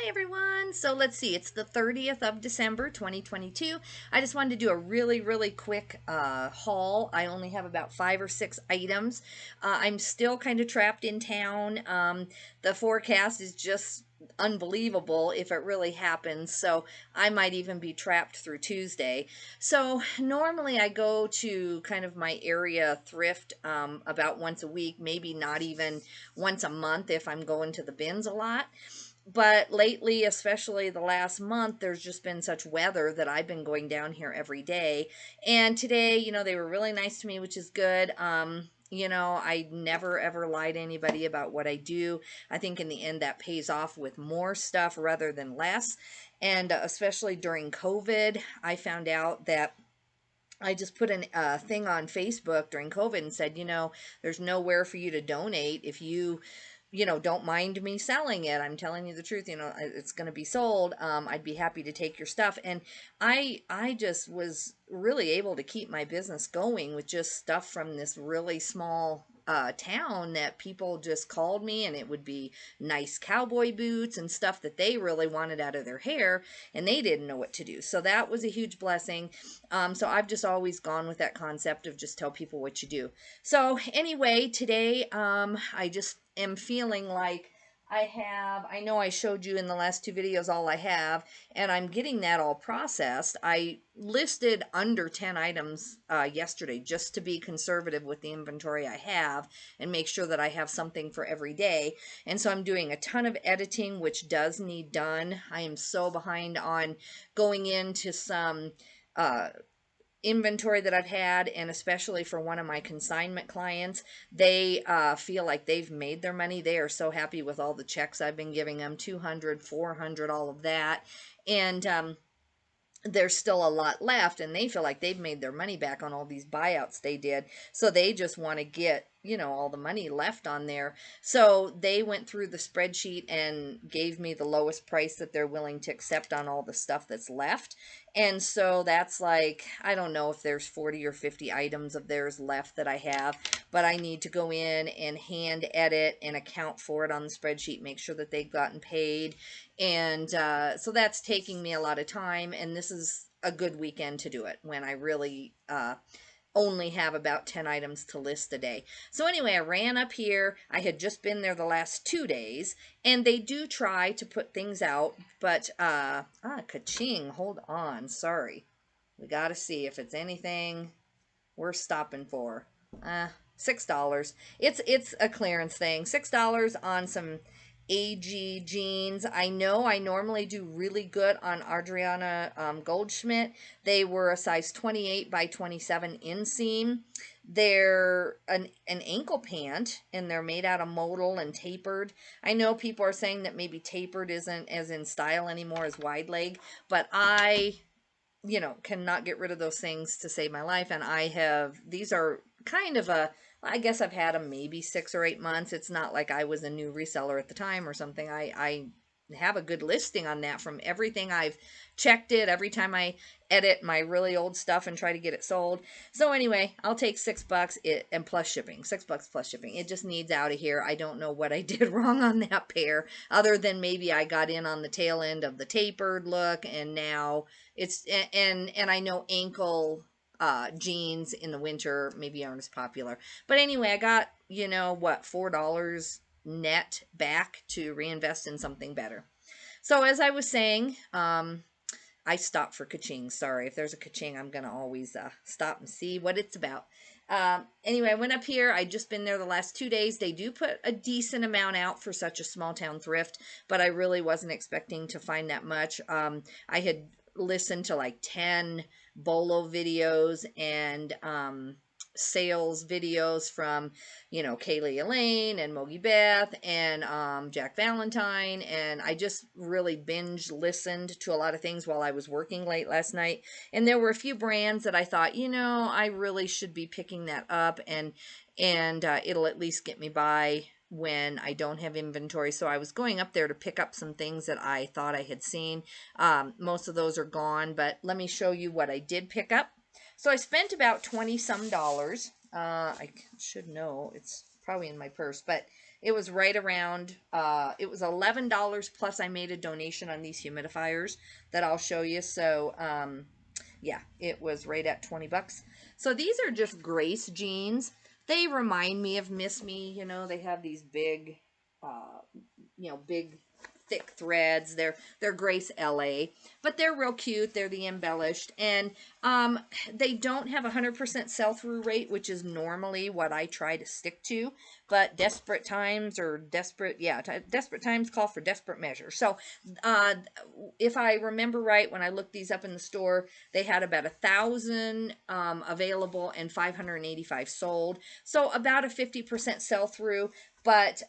Hi everyone. So let's see, it's the 30th of December 2022. I just wanted to do a really quick haul. I only have about 5 or 6 items. I'm still kind of trapped in town. The forecast is just unbelievable if it really happens, so I might even be trapped through Tuesday. So normally I go to kind of my area thrift about once a week, maybe not even once a month if I'm going to the bins a lot. But lately, especially the last month, there's just been such weather that I've been going down here every day. And today, they were really nice to me, which is good. I never ever lie to anybody about what I do. I think in the end that pays off with more stuff rather than less. And especially during COVID, I found out that I just put a thing on Facebook during COVID and said, there's nowhere for you to donate if you don't mind me selling it. I'm telling you the truth. It's going to be sold. I'd be happy to take your stuff. And I just was really able to keep my business going with just stuff from this really small town that people just called me, and it would be nice cowboy boots and stuff that they really wanted out of their hair, and they didn't know what to do. So that was a huge blessing. So I've just always gone with that concept of just tell people what you do. So anyway, today I just am feeling like I know I showed you in the last 2 videos all I have, and I'm getting that all processed. I listed under 10 items yesterday just to be conservative with the inventory I have and make sure that I have something for every day. And so I'm doing a ton of editing, which does need done. I am so behind on going into some inventory that I've had, and especially for one of my consignment clients, they feel like they've made their money. They are so happy with all the checks I've been giving them, 200, 400, all of that. And there's still a lot left, and they feel like they've made their money back on all these buyouts they did. So they just want to get, all the money left on there. So they went through the spreadsheet and gave me the lowest price that they're willing to accept on all the stuff that's left. And so that's like, I don't know if there's 40 or 50 items of theirs left that I have, but I need to go in and hand edit and account for it on the spreadsheet, make sure that they've gotten paid. And so that's taking me a lot of time, and this is a good weekend to do it when I really only have about 10 items to list a day. So anyway, I ran up here. I had just been there the last 2 days, and they do try to put things out, but ka-ching, hold on, sorry. We got to see if it's anything we're stopping for. $6. It's a clearance thing. $6 on some AG jeans. I know I normally do really good on Adriana Goldschmidt. They were a size 28 by 27 inseam. They're an ankle pant, and they're made out of modal and tapered. I know people are saying that maybe tapered isn't as in style anymore as wide leg, but I cannot get rid of those things to save my life. And these are kind of I guess I've had them maybe 6 or 8 months. It's not like I was a new reseller at the time or something. I have a good listing on that from everything I've checked it every time I edit my really old stuff and try to get it sold. So anyway, I'll take $6 and plus shipping. $6 plus shipping. It just needs out of here. I don't know what I did wrong on that pair, other than maybe I got in on the tail end of the tapered look, and now it's and I know ankle jeans in the winter maybe aren't as popular. But anyway, I got, what, $4 net back to reinvest in something better. So as I was saying, I stopped for ka-ching. Sorry, if there's a ka-ching, I'm going to always stop and see what it's about. Anyway, I went up here. I'd just been there the last 2 days. They do put a decent amount out for such a small town thrift, but I really wasn't expecting to find that much. I had listened to like 10 bolo videos and sales videos from, Kaylee Elaine and Mogi Beth and Jack Valentine, and I just really binge listened to a lot of things while I was working late last night. And there were a few brands that I thought, I really should be picking that up, and it'll at least get me by when I don't have inventory. So I was going up there to pick up some things that I thought I had seen. Most of those are gone, but let me show you what I did pick up. So I spent about 20 some dollars. I should know, it's probably in my purse, but It was right around, it was $11 plus I made a donation on these humidifiers that I'll show you. So, yeah, it was right at 20 bucks. So these are just Grace jeans. They remind me of Miss Me. You know, they have these big, uh, big thick threads. They're Grace LA, but they're real cute. They're the embellished, and they don't have 100% sell-through rate, which is normally what I try to stick to. But desperate times desperate times call for desperate measures. So, uh, if I remember right, when I looked these up in the store, they had about 1,000 available and 585 sold. So about a 50% sell-through, but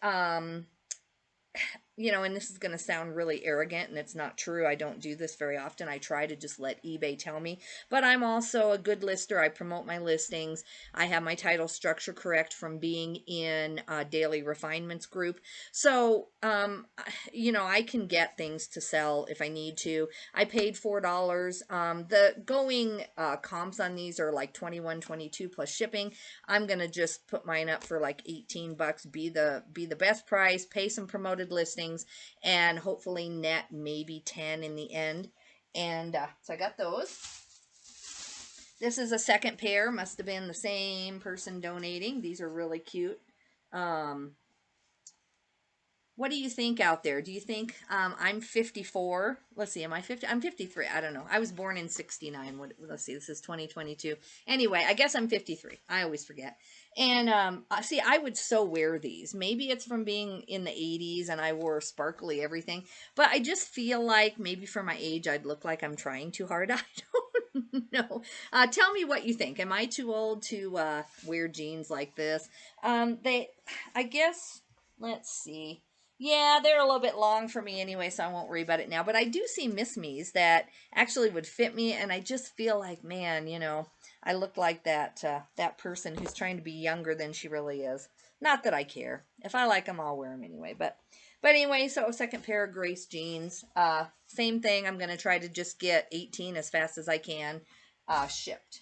and this is going to sound really arrogant, and it's not true. I don't do this very often. I try to just let eBay tell me. But I'm also a good lister. I promote my listings. I have my title structure correct from being in a Daily Refinements group. So, I can get things to sell if I need to. I paid $4. The going comps on these are like 21, 22 plus shipping. I'm going to just put mine up for like 18 bucks, be the best price, pay some promoted listings, and hopefully net maybe 10 in the end. And so I got those. This is a second pair. Must have been the same person donating. These are really cute. What do you think out there? Do you think I'm 54? Let's see, am I 50? I'm 53. I don't know. I was born in 69. Let's see, this is 2022. Anyway, I guess I'm 53. I always forget. And see, I would so wear these. Maybe it's from being in the 80s and I wore sparkly everything. But I just feel like maybe for my age, I'd look like I'm trying too hard. I don't know. Tell me what you think. Am I too old to wear jeans like this? I guess, let's see. Yeah, they're a little bit long for me anyway, so I won't worry about it now. But I do see Miss Me's that actually would fit me, and I just feel like, man, I look like that person who's trying to be younger than she really is. Not that I care. If I like them, I'll wear them anyway. But anyway, so second pair of Grace jeans. Same thing. I'm gonna try to just get 18 as fast as I can shipped.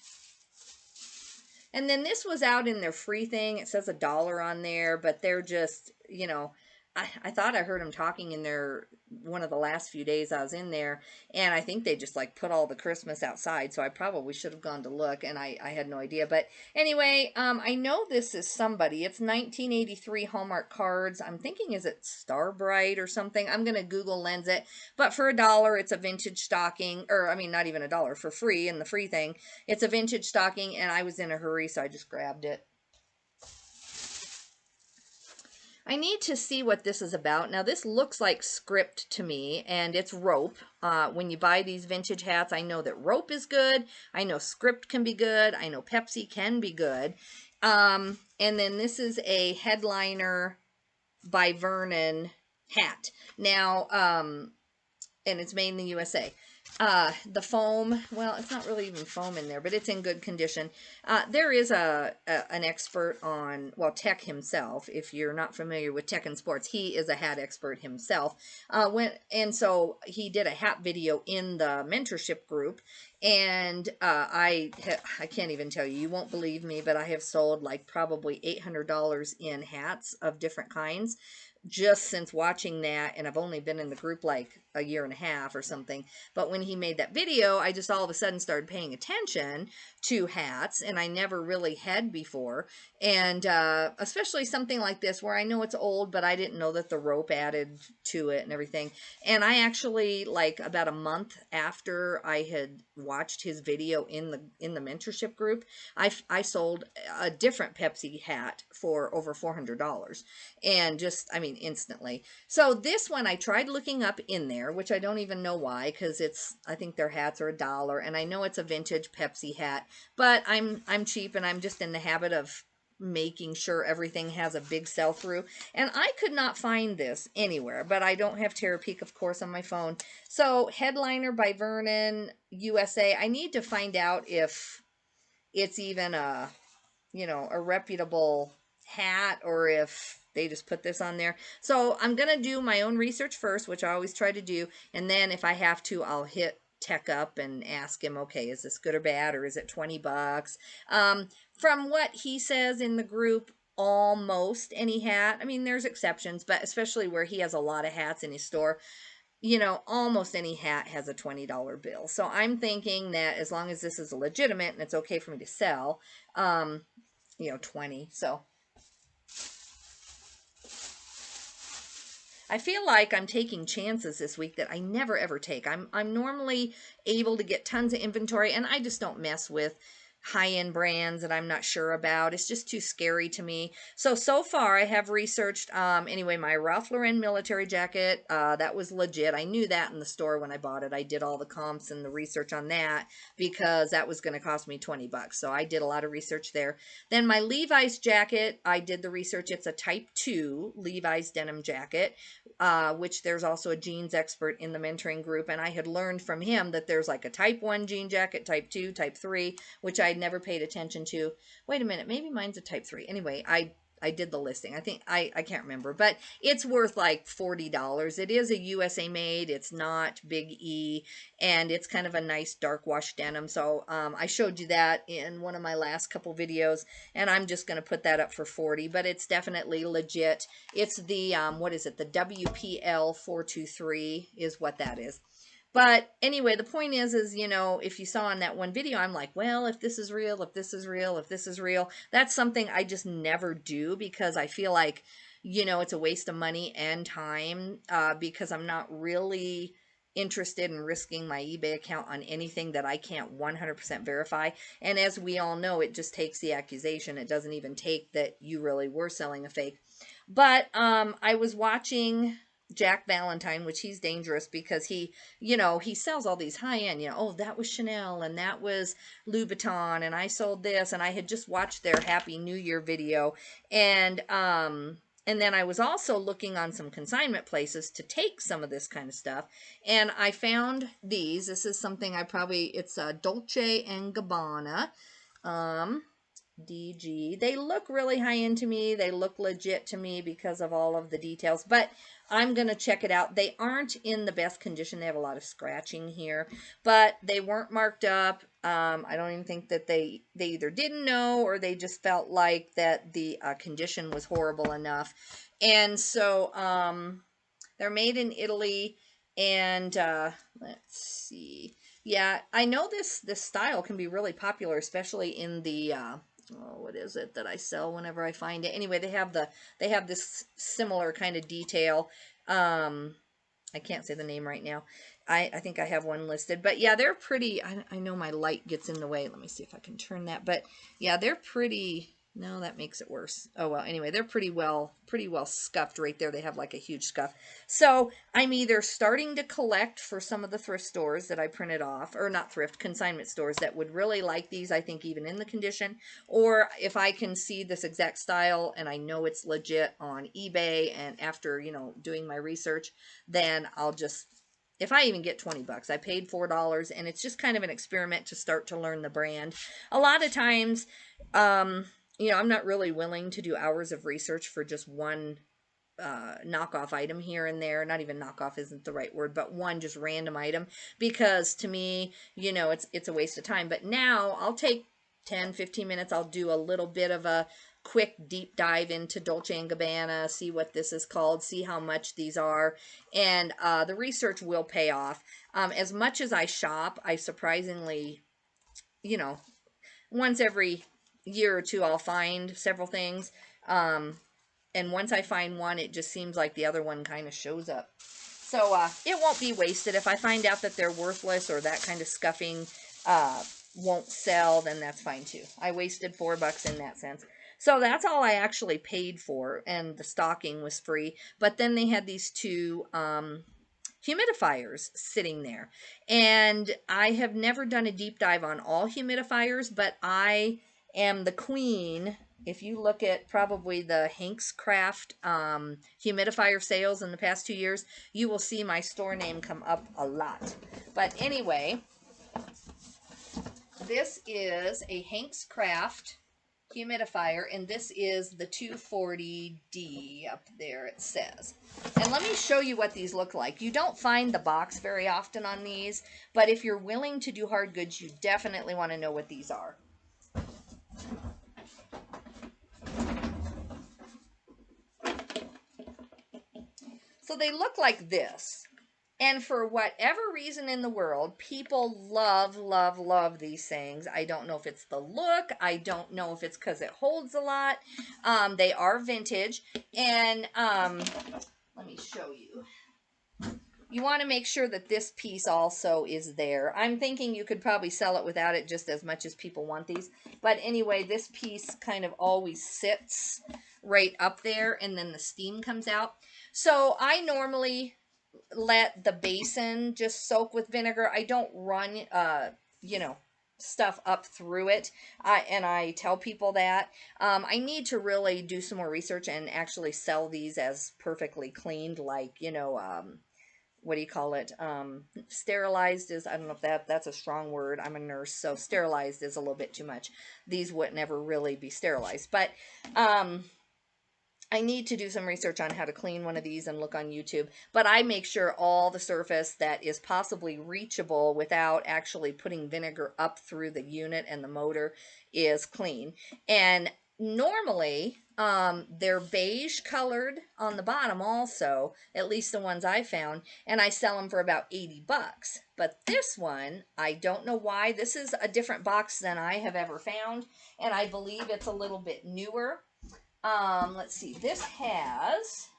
And then this was out in their free thing. It says $1 on there, but they're just, I thought I heard them talking in there one of the last few days I was in there, and I think they just like put all the Christmas outside, so I probably should have gone to look, and I had no idea. But anyway, I know this is somebody. It's 1983 Hallmark cards. I'm thinking, is it Starbright or something? I'm going to Google Lens it. But for $1, it's a vintage stocking, or I mean, not even $1, for free in the free thing. It's a vintage stocking, and I was in a hurry, so I just grabbed it. I need to see what this is about. Now, this looks like script to me, and it's rope. When you buy these vintage hats, I know that rope is good. I know script can be good. I know Pepsi can be good. And then this is a Headliner by Vernon hat. Now, and it's made in the USA. The foam, well, it's not really even foam in there, but it's in good condition. There is an expert on, well, Tech himself. If you're not familiar with Tech and Sports, he is a hat expert himself. And so he did a hat video in the mentorship group, and I can't even tell you. You won't believe me, but I have sold like probably $800 in hats of different kinds just since watching that, and I've only been in the group like a year and a half or something. But when he made that video, I just all of a sudden started paying attention to hats, and I never really had before. And especially something like this where I know it's old, but I didn't know that the rope added to it and everything. And I actually, like about a month after I had watched his video in the mentorship group, I sold a different Pepsi hat for over $400, and just, I mean, instantly. So this one I tried looking up in there, which I don't even know why, because I think their hats are $1, and I know it's a vintage Pepsi hat, but I'm cheap, and I'm just in the habit of making sure everything has a big sell-through, and I could not find this anywhere. But I don't have Terapeak, of course, on my phone. So Headliner by Vernon USA. I need to find out if it's even a reputable hat, or if they just put this on there. So I'm going to do my own research first, which I always try to do. And then if I have to, I'll hit Tech up and ask him, okay, is this good or bad, or is it 20 bucks? From what he says in the group, almost any hat. I mean, there's exceptions, but especially where he has a lot of hats in his store, you know, almost any hat has a $20 bill. So I'm thinking that as long as this is legitimate and it's okay for me to sell, you know, 20. So I feel like I'm taking chances this week that I never ever take. I'm normally able to get tons of inventory, and I just don't mess with high-end brands that I'm not sure about. It's just too scary to me. So far I have researched, anyway, my Ralph Lauren military jacket, that was legit. I knew that in the store when I bought it. I did all the comps and the research on that because that was going to cost me 20 bucks. So I did a lot of research there. Then my Levi's jacket, I did the research. It's a type 2 Levi's denim jacket, which there's also a jeans expert in the mentoring group. And I had learned from him that there's like a type 1 jean jacket, type 2, type 3, which I'd never paid attention to. Wait a minute, maybe mine's a type 3. Anyway, I did the listing. I think I can't remember, but it's worth like $40. It is a USA made. It's not Big E, and it's kind of a nice dark wash denim. So I showed you that in one of my last couple videos, and I'm just going to put that up for 40, but it's definitely legit. It's the what is it? The WPL 423 is what that is. But anyway, the point is, you know, if you saw in that one video, I'm like, well, if this is real, if this is real, if this is real, that's something I just never do because I feel like, you know, it's a waste of money and time, because I'm not really interested in risking my eBay account on anything that I can't 100% verify. And as we all know, it just takes the accusation. It doesn't even take that you really were selling a fake. But I was watching Jack Valentine, which he's dangerous because he, you know, he sells all these high-end, you know, oh, that was Chanel and that was Louboutin and I sold this, and I had just watched their Happy New Year video, and then I was also looking on some consignment places to take some of this kind of stuff, and I found these. This is something it's Dolce & Gabbana. DG. They look really high end to me. They look legit to me because of all of the details, but I'm going to check it out. They aren't in the best condition. They have a lot of scratching here, but they weren't marked up. I don't even think that they either didn't know or they just felt like that the condition was horrible enough. And so they're made in Italy, and let's see. Yeah, I know this style can be really popular, especially in the oh, what is it that I sell whenever I find it? Anyway, they have this similar kind of detail. I can't say the name right now. I think I have one listed, but yeah, they're pretty. I know my light gets in the way. Let me see if I can turn that. But yeah, they're pretty. No, that makes it worse. Oh well, anyway, they're pretty well scuffed right there. They have like a huge scuff. So I'm either starting to collect for some of the thrift stores that I printed off, or not thrift, consignment stores that would really like these, I think even in the condition, or if I can see this exact style and I know it's legit on eBay, and after, you know, doing my research, then I'll just, if I even get 20 bucks, I paid $4, and it's just kind of an experiment to start to learn the brand. A lot of times, you know, I'm not really willing to do hours of research for just one knockoff item here and there. Not even knockoff isn't the right word, but one just random item, because to me, you know, it's a waste of time. But now I'll take 10-15 minutes. I'll do a little bit of a quick deep dive into Dolce & Gabbana, see what this is called, see how much these are, and the research will pay off. As much as I shop, I surprisingly, you know, once every year or two, I'll find several things. And once I find one, it just seems like the other one kind of shows up. So it won't be wasted. If I find out that they're worthless or that kind of scuffing won't sell, then that's fine too. I wasted $4 in that sense. So that's all I actually paid for, and the stocking was free. But then they had these two humidifiers sitting there, and I have never done a deep dive on all humidifiers, but I am the queen. If you look at probably the Hank's Craft humidifier sales in the past 2 years, you will see my store name come up a lot. But anyway, this is a Hank's Craft humidifier, and this is the 240D up there, it says. And let me show you what these look like. You don't find the box very often on these, but if you're willing to do hard goods, you definitely want to know what these are. So they look like this. And for whatever reason in the world, people love, love, love these things. I don't know if it's the look. I don't know if it's because it holds a lot. They are vintage. And let me show you. You want to make sure that this piece also is there. I'm thinking you could probably sell it without it just as much as people want these. But anyway, this piece kind of always sits right up there and then the steam comes out. So I normally let the basin just soak with vinegar. I don't run, you know, stuff up through it. And I tell people that. I need to really do some more research and actually sell these as perfectly cleaned, like, you know, what do you call it? Sterilized is, I don't know if that's a strong word. I'm a nurse, so sterilized is a little bit too much. These would never really be sterilized. But I need to do some research on how to clean one of these and look on YouTube. But I make sure all the surface that is possibly reachable without actually putting vinegar up through the unit and the motor is clean. And normally, they're beige colored on the bottom also, at least the ones I found, and I sell them for about 80 bucks. But this one, I don't know why. This is a different box than I have ever found, and I believe it's a little bit newer. Let's see, this has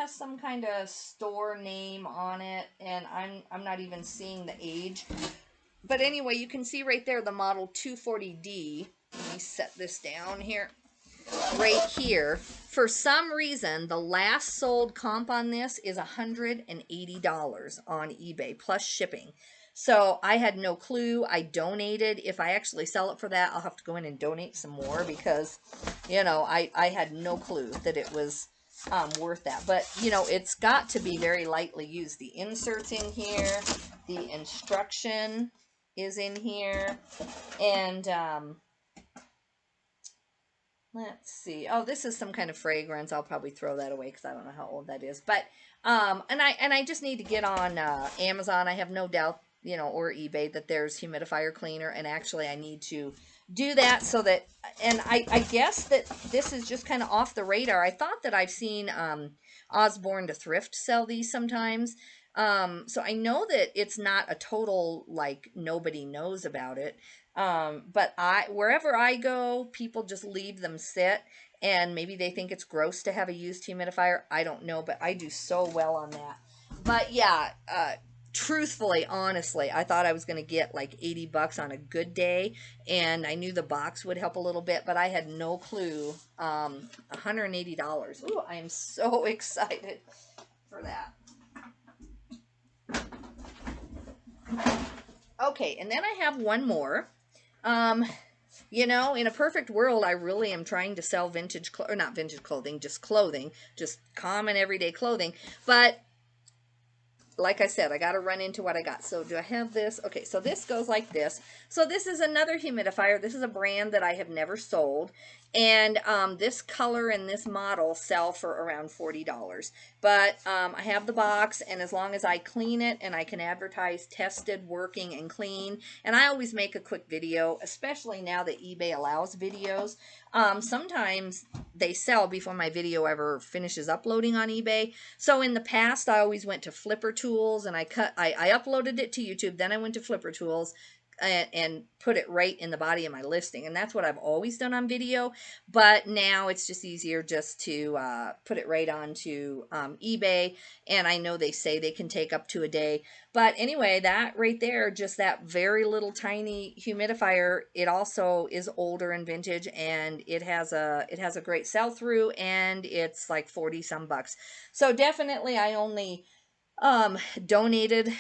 some kind of store name on it, and I'm not even seeing the age. But anyway, you can see right there the model 240D. Let me set this down here. Right here. For some reason, the last sold comp on this is $180 on eBay plus shipping. So I had no clue. I donated. If I actually sell it for that, I'll have to go in and donate some more because, you know, I had no clue that it was worth that. But, you know, it's got to be very lightly used. The insert's in here. The instruction is in here. And, let's see. Oh, this is some kind of fragrance. I'll probably throw that away because I don't know how old that is. But, and I just need to get on Amazon. I have no doubt, you know, or eBay that there's humidifier cleaner. And actually, I need to do that so that, and I guess that this is just kind of off the radar. I thought that I've seen Osborne to Thrift sell these sometimes. So I know that it's not a total, like, nobody knows about it. But wherever I go, people just leave them sit, and maybe they think it's gross to have a used humidifier. I don't know, but I do so well on that. But yeah, truthfully, honestly, I thought I was going to get like 80 bucks on a good day, and I knew the box would help a little bit, but I had no clue. $180. Ooh, I am so excited for that. Okay, and then I have one more. You know, in a perfect world, I really am trying to sell vintage, or not vintage clothing, just common everyday clothing. But like I said, I got to run into what I got. So do I have this? Okay, so this goes like this. So this is another humidifier. This is a brand that I have never sold. And this color and this model sell for around $40. But I have the box, and as long as I clean it and I can advertise tested, working, and clean, and I always make a quick video, especially now that eBay allows videos. Sometimes they sell before my video ever finishes uploading on eBay. So in the past, I always went to Flipper Tools, and I uploaded it to YouTube. Then I went to Flipper Tools and put it right in the body of my listing. And that's what I've always done on video. But now it's just easier just to put it right onto eBay. And I know they say they can take up to a day. But anyway, that right there, just that very little tiny humidifier, it also is older and vintage, and it has a great sell through, and it's like 40 some bucks. So definitely I only donated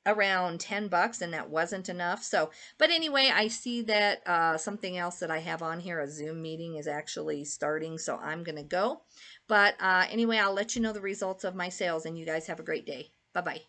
around 10 bucks, and that wasn't enough. So, but anyway, I see that something else that I have on here, a Zoom meeting, is actually starting, so I'm gonna go. But anyway, I'll let you know the results of my sales, and you guys have a great day. Bye bye.